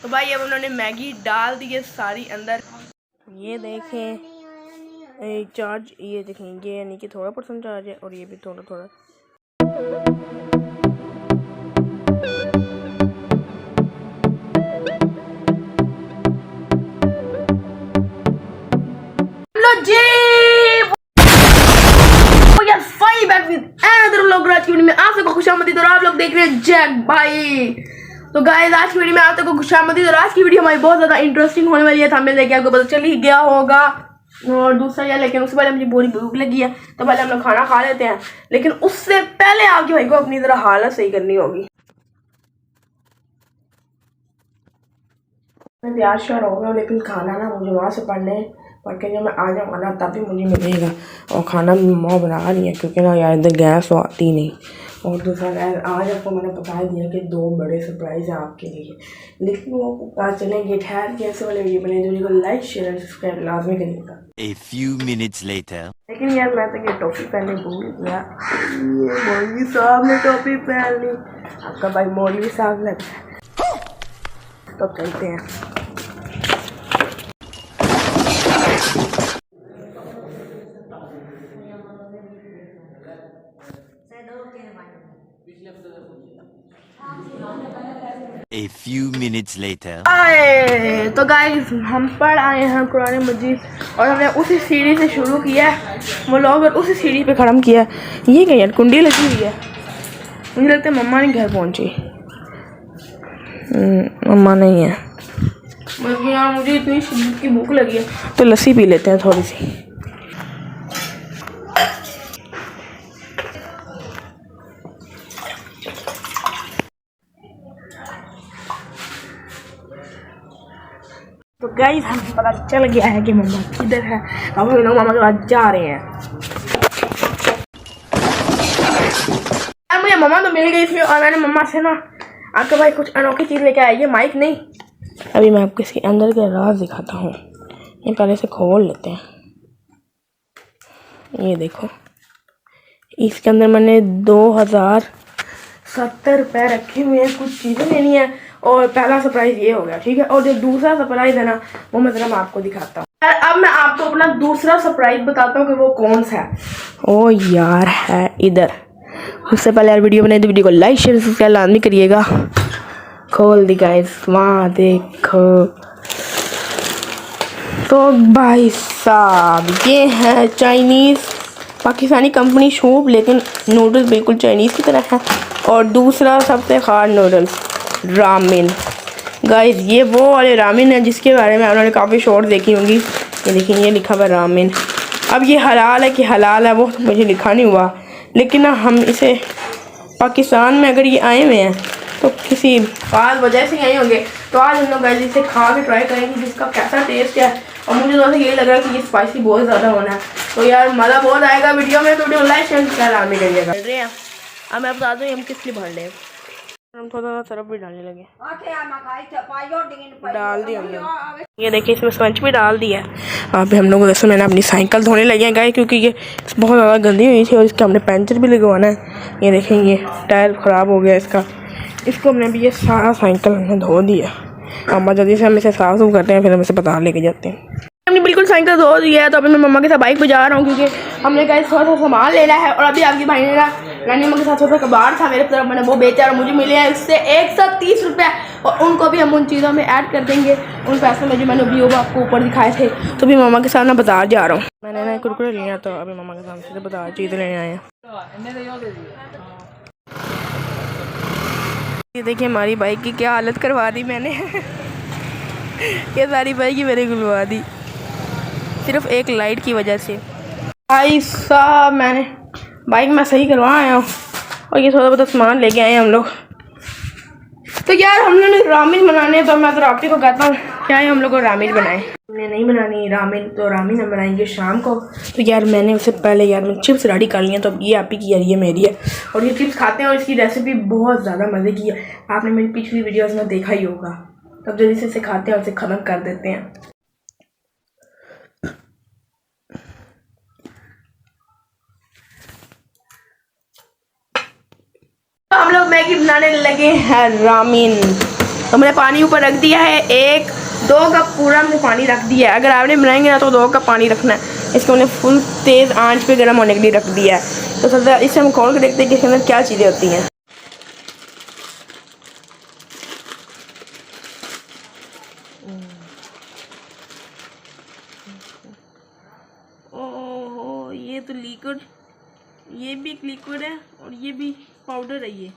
तो भाई अब उन्होंने मैगी डाल दी है सारी अंदर। ये देखें चार्ज, ये देखें ये यानी कि थोड़ा % चार्ज है और ये भी थोड़ा थोड़ा। आप सबको खुशामदीद और आप लोग देख रहे हैं जैक भाई। तो गाइस आज की वीडियो में आप सबको खुशामदीद और आज की वीडियो हमारी बहुत ज्यादा इंटरेस्टिंग होने वाली है। थंबनेल देख के आपको पता चल ही गया होगा। और दूसरा यह, लेकिन उससे पहले मुझे पूरी भूख लगी है तो पहले हम लोग खाना खा लेते हैं। लेकिन उससे पहले आपके भाई को अपनी तरह हालत सही करनी होगी। मैं तैयार श्यार हो गया, लेकिन खाना ना मुझे वहाँ से पढ़ के जब मैं आ जाऊँगा ना तभी मुझे मिलेगा। और खाना भी माँ बना रही है क्योंकि ना यार इधर गैस तो आती नहीं। और दूसरा आज आपको मैंने बता दिया कि 2 बड़े सरप्राइज हैं आपके लिए, लेकिन वो पता चलेंगे ठहर के। ऐसे वाले वीडियो बने वीडियो को लाइक शेयर एंड सब्सक्राइब लाजमी करिएगा। A few minutes later. लेकिन यार मैं तो ये टोपी पहनने भूल गया। ये मौलवी साहब ने टोपी पहन ली। आपका भाई मौलवी साहब लगता है। तो चलते हैं। A few minutes later. तो गाइस हम पढ़ आए हैं कुरान मजीद और हमने उसी सीढ़ी से शुरू किया है वो लोग और उसी सीढ़ी पे खत्म किया है। ये क्या यार कुंडी लगी हुई है। मुझे लगता है मम्मा नहीं घर पहुंची। मम्मा नहीं है। यार मुझे इतनी शिद्दत की भूख लगी है तो लस्सी पी लेते हैं थोड़ी सी। तो गाइस हमें पता चल गया है कि मम्मा किधर है। अब हम लोग मम्मा के पास जा रहे हैं। मुझे मम्मा तो मिल गई थी और मैंने मम्मा से ना आपके भाई कुछ अनोखी चीज़ लेके आई है। माइक नहीं, अभी मैं आपको इसके अंदर के राज दिखाता हूँ। ये पहले से खोल लेते हैं। ये देखो इसके अंदर मैंने 2070 रुपये रखे हुए हैं। कुछ चीज़ें लेनी है और पहला सरप्राइज ये हो गया, ठीक है। और जो दूसरा सरप्राइज है ना वो मैं जरा आपको दिखाता हूँ। अब मैं आपको अपना दूसरा सरप्राइज बताता हूँ कि वो कौन सा है। ओ यार है इधर। उससे पहले यार वीडियो बनाई तो वीडियो को लाइक शेयर सब्सक्राइब लाजमी करिएगा। खोल दी गाइस, वहाँ देखो। तो भाई साहब ये है चाइनीज़ पाकिस्तानी कंपनी शूप, लेकिन नूडल्स बिल्कुल चाइनीज़ की तरह है। और दूसरा सबसे खास नूडल्स रामेन। गाइस ये वो वाले रामेन है जिसके बारे में उन्होंने काफ़ी शॉर्ट देखी होंगी। ये देखिए ये लिखा हुआ रामेन। अब ये हलाल है कि हलाल है वो मुझे लिखा नहीं हुआ, लेकिन ना हम इसे पाकिस्तान में अगर ये आए हुए हैं तो किसी खास वजह से आए होंगे। तो आज हम लोग गाइस इसे खा के ट्राई करेंगे जिसका कैसा टेस्ट है। और मुझे तो ये लग रहा है कि ये स्पाइसी बहुत ज़्यादा होना है। तो यार मज़ा बहुत आएगा वीडियो में। तो वीडियो लाइक शेयर सब्सक्राइब भी करिएगा। अब मैं बता दूँ हम किस लिए भर रहे हैं। हम थोड़ा सरफ भी डालने लगे। डाल दिया हमने। ये देखिए इसमें स्पंज भी डाल दिया। अभी हम लोग वैसे मैंने अपनी साइकिल धोने लगे हैं गाइस, क्योंकि ये बहुत ज़्यादा गंदी हुई थी और इसका हमने पंचर भी लगवाना है। ये देखें ये टायर ख़राब हो गया इसका। इसको हमने भी ये सारा साइकिल हमने धो दिया। अब जल्दी से हम इसे साफ सुफ करते हैं, फिर हम इसे बाजार लेके जाते हैं। हमने बिल्कुल साइकिल धो दिया है। तो अभी मैं मम्मा के साथ बाइक पे जा रहा हूँ क्योंकि हमने गाइस थोड़ा सा सामान लेना है। और अभी आपके भाई ने ना नानी मम्मा के साथ छोटा कबाड़ था मेरे तरफ, मैंने वो बेचा और मुझे मिले हैं इससे 130 रुपये। और उनको भी हम उन चीज़ों में ऐड कर देंगे, उन पैसों में जो मैंने अभी वो आपको ऊपर दिखाए थे। तो अभी मम्मा के साथ ना बाजार जा रहा हूँ। मैंने ना कुरकुरे लिया तो अभी मम्मा के साथ से बाजार चीज़ें लेने आए हैं। ये देखिए हमारी बाइक की क्या हालत करवा दी मैंने। ये सारी बाइक ही मैंने खुलवा दी सिर्फ एक लाइट की वजह से। भाई साहब मैंने बाइक में सही करवा आया हूँ और ये थोड़ा बहुत सामान लेके आए हैं हम लोग। तो यार हम लोग ने रामेन बनाने तो मैं तो आपके को कहता हूँ क्या है हम लोग को रामेन बनाए। हमने नहीं बनानी रामेन, तो रामेन हम बनाएंगे शाम को। तो यार मैंने उससे पहले यार मैं चिप्स रेडी कर लिए। तो अब ये आपकी की यार ये मेरी है और ये चिप्स खाते हैं और इसकी रेसिपी बहुत ज़्यादा मज़े की है। आपने मेरी पिछली वीडियोज़ में देखा ही होगा। तब जल्दी से इसे खाते हैं और इसे ख़त्म कर देते हैं। हम लोग मैगी बनाने लगे हैं रामेन। तो मैंने पानी ऊपर रख दिया है, 1-2 कप पूरा हमने पानी रख दिया है। अगर आपने बनाएंगे ना तो 2 कप पानी रखना है। इसको हमने फुल तेज़ आंच पे गर्म होने के लिए रख दिया है। तो सबसे इससे हम खोल के देखते हैं कि इसके अंदर क्या चीज़ें होती हैं। ओह, ये तो लिक्विड, ये भी एक लिक्विड है और ये भी पाउडर है। ये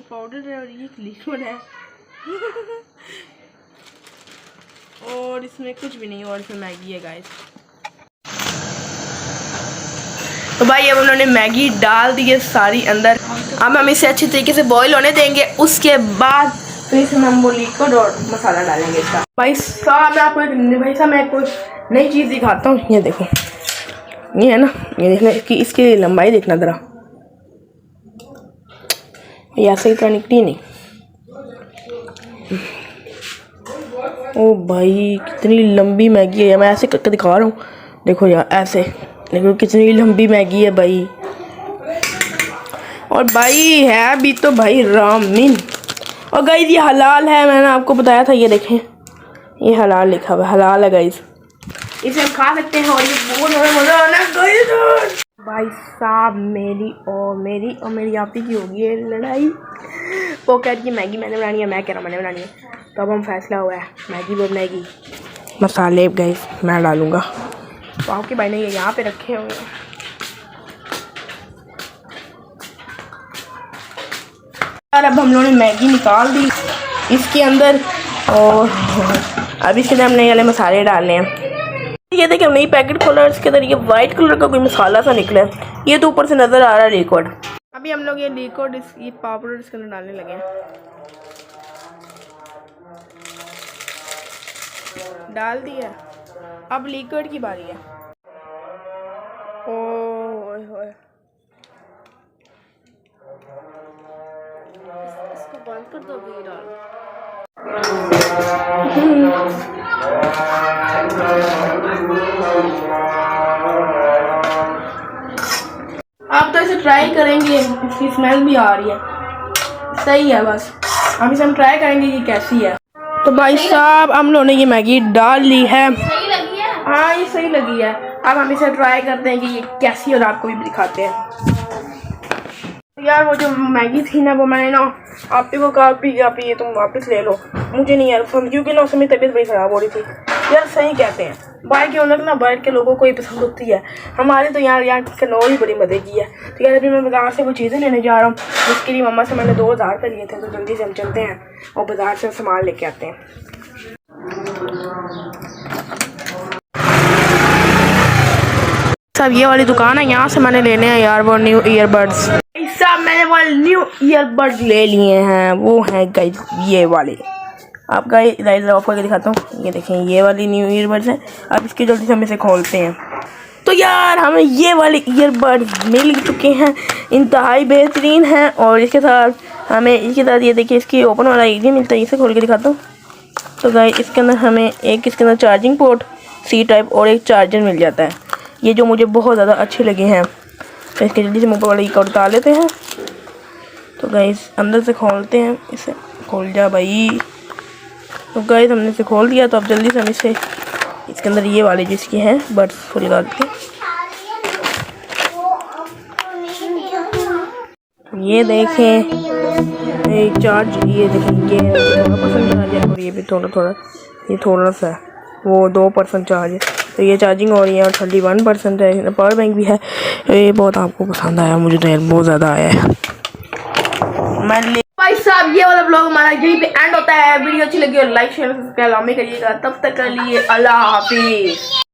पाउडर है और ये लिक्विड है। और इसमें कुछ भी नहीं, और इसमें मैगी है गाइस। तो भाई अब उन्होंने मैगी डाल दी है सारी अंदर। अब हम इसे अच्छी तरीके से बॉईल होने देंगे। उसके बाद फिर इसमें हम वो लिक्विड और मसाला डालेंगे इसका। भाई साहब मैं आपको नई चीज़ दिखाता हूँ। ये देखो, ये है ना, ये देखना, इसकी लंबाई देखना ज़रा, ये ऐसे ही तो निकली नहीं। ओ भाई कितनी लंबी मैगी है। मैं ऐसे करके दिखा रहा हूँ, देखो यार ऐसे, देखो कितनी लंबी मैगी है भाई। और भाई है भी तो भाई रामीन। और गाइस ये हलाल है, मैंने आपको बताया था। ये देखें, ये हलाल लिखा हुआ है, हलाल है गाइस, इसे हम खा सकते हैं। और ये बहुत मज़ा आना गाइस। भाई साहब मेरी और मेरी आपी की होगी है लड़ाई। वो कह रही है मैगी मैंने बनानी है, मैं कह रहा हूँ मैंने बनानी है। तो अब हम फैसला हुआ है, मैगी बनेगी। मसाले गाइस मैं डालूँगा। तो आपके भाई ने ये यहाँ पे रखे होंगे। यार अब हम लोगों ने मैगी निकाल दी इसके अंदर, और अब इसके अंदर हमने ये वाले मसाले डालने हैं। ये देखिए हमने ये पैकेट खोला और इसके अंदर ये वाइट कलर का कोई मसाला सा निकला है। ये तो ऊपर से नज़र आ रहा है लिक्विड। अभी हम लोग ये लिक्विड ये पाउडर इसके अंदर डालने लगे हैं। डाल दिया। अब लिक्विड की बारी है। ओह इसको बंद कर दो, अभी डालो। आप तो इसे ट्राई करेंगे, इसकी स्मेल भी आ रही है, सही है। बस अब इसे हम ट्राई करेंगे ये कैसी है। तो भाई साहब हम लोगों ने ये मैगी डाल ली है। सही लगी है? हाँ ये सही लगी है। अब हम इसे ट्राई करते हैं कि ये कैसी है और आपको भी दिखाते हैं। यार वो जो मैगी थी ना, वो मैंने ना आपी को कहा आप ये तुम वापस ले लो, मुझे नहीं यार पसंद, क्योंकि ना उसमें तबीयत बड़ी ख़राब हो रही थी। यार सही कहते हैं, बाहर के ओनर ना बाहर के लोगों को ही पसंद होती है। हमारे तो यार कनौर ही बड़ी मज़े की है। तो यार अभी मैं बाज़ार से वो चीज़ें लेने जा रहा हूँ, जिसके लिए मम्मा से मैंने 2000 का लिए थे। तो जल्दी से हम चलते हैं और बाज़ार से सामान लेके आते हैं। सब ये वाली दुकान है, यहाँ से मैंने लेने हैं यार वो न्यू ईयरबड्स। सब मैंने वो न्यू ईयरबड्स ले लिए हैं, वो हैं गाइस ये वाले। आप गाइस ऑफ करके दिखाता हूँ, ये देखें ये वाली न्यू ईयरबड्स हैं। अब इसकी जल्दी से हम इसे खोलते हैं। तो यार हमें ये वाले ईयरबड्स मिल चुके हैं, इंतहाई बेहतरीन हैं। और इसके साथ हमें इसके साथ ये देखिए इसकी ओपन वाला ये मिलता है, इसे खोल के दिखाता हूँ। तो गाइस इसके अंदर हमें एक इसके अंदर चार्जिंग पोर्ट सी टाइप और एक चार्जर मिल जाता है, ये जो मुझे बहुत ज़्यादा अच्छे लगे हैं। तो इसके जल्दी से ऊपर वाले को उतार लेते हैं। तो गाइस अंदर से खोलते हैं, इसे खोल जा भाई। तो गाइस हमने इसे खोल दिया। तो अब जल्दी से हम इसे इसके अंदर ये वाले जिसकी हैं बड्स को लगा देते हैं। ये देखें चार्ज, ये देखें ये 2% चार्ज है और ये भी थोड़ा सा है, वो 2% चार्ज है। तो ये चार्जिंग हो रही है और 31% है। पावर बैंक भी है। ये बहुत आपको पसंद आया, मुझे तो बहुत ज़्यादा आया है। भाई साहब ये वाला ब्लॉग हमारा यहीं पे एंड होता है। वीडियो अच्छी लगी और लाइक शेयर सब्सक्राइब हमें करिएगा। तब तक के लिए अल्लाह हाफिज़।